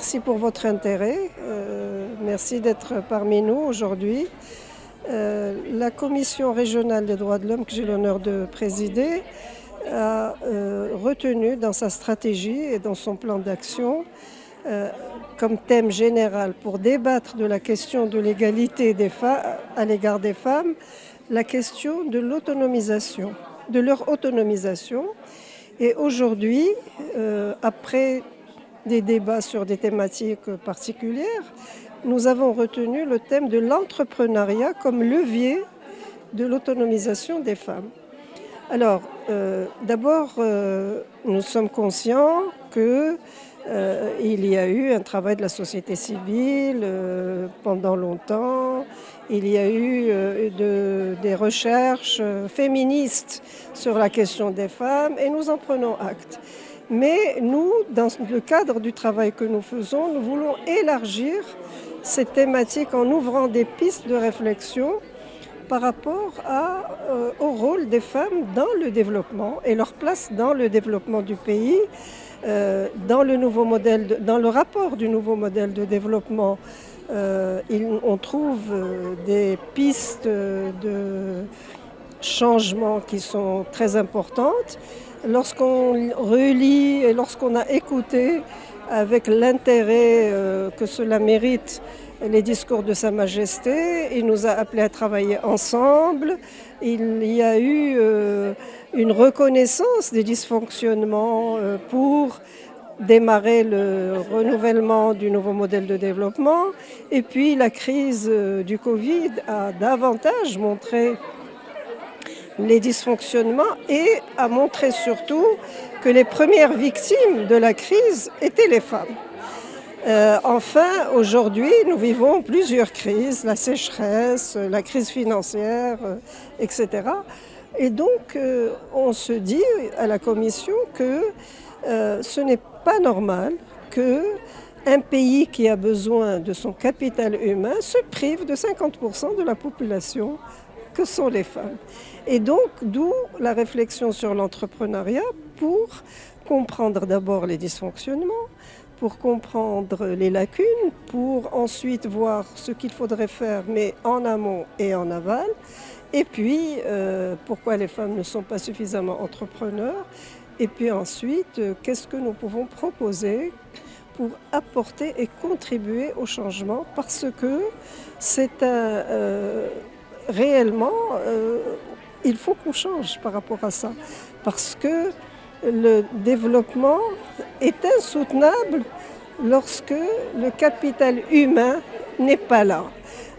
merci pour votre intérêt. Merci d'être parmi nous aujourd'hui. La Commission régionale des droits de l'homme, que j'ai l'honneur de présider, a retenu dans sa stratégie et dans son plan d'action comme thème général pour débattre de la question de l'égalité à l'égard des femmes, la question de l'autonomisation, de leur autonomisation. Et aujourd'hui, après des débats sur des thématiques particulières, nous avons retenu le thème de l'entrepreneuriat comme levier de l'autonomisation des femmes. Alors, d'abord, nous sommes conscients qu'il y a eu un travail de la société civile pendant longtemps. Il y a eu des recherches féministes sur la question des femmes et nous en prenons acte. Mais nous, dans le cadre du travail que nous faisons, nous voulons élargir cette thématique en ouvrant des pistes de réflexion par rapport au rôle des femmes dans le développement et leur place dans le développement du pays, dans le rapport du nouveau modèle de développement. On trouve des pistes de changement qui sont très importantes. Lorsqu'on relit et lorsqu'on a écouté avec l'intérêt que cela mérite les discours de Sa Majesté, il nous a appelés à travailler ensemble. Il y a eu une reconnaissance des dysfonctionnements pour démarrer le renouvellement du nouveau modèle de développement. Et puis la crise du Covid a davantage montré les dysfonctionnements et a montré surtout que les premières victimes de la crise étaient les femmes. Enfin, aujourd'hui, nous vivons plusieurs crises, la sécheresse, la crise financière, etc. Et donc, on se dit à la Commission que ce n'est pas normal qu'un pays qui a besoin de son capital humain se prive de 50% de la population que sont les femmes. Et donc, d'où la réflexion sur l'entrepreneuriat pour comprendre d'abord les dysfonctionnements, pour comprendre les lacunes, pour ensuite voir ce qu'il faudrait faire, mais en amont et en aval, et puis pourquoi les femmes ne sont pas suffisamment entrepreneurs, et puis ensuite qu'est-ce que nous pouvons proposer pour apporter et contribuer au changement, parce que c'est réellement, il faut qu'on change par rapport à ça, parce que le développement est insoutenable lorsque le capital humain n'est pas là.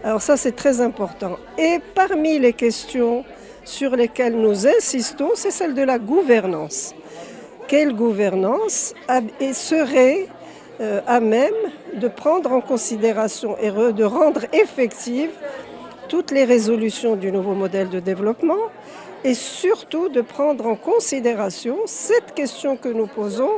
Alors ça, c'est très important. Et parmi les questions sur lesquelles nous insistons, c'est celle de la gouvernance. Quelle gouvernance serait à même de prendre en considération et de rendre effectives toutes les résolutions du nouveau modèle de développement, et surtout de prendre en considération cette question que nous posons: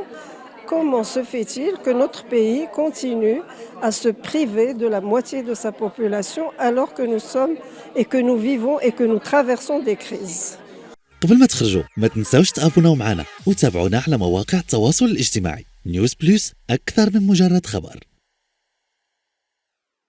comment se fait-il que notre pays continue à se priver de la moitié de sa population alors que nous sommes et que nous vivons et que nous traversons des crises? قبل ما تخرجوا ما تنساوش تابوناو معنا وتابعونا على مواقع التواصل الاجتماعي. نيوز بلس، أكثر من مجرد خبر.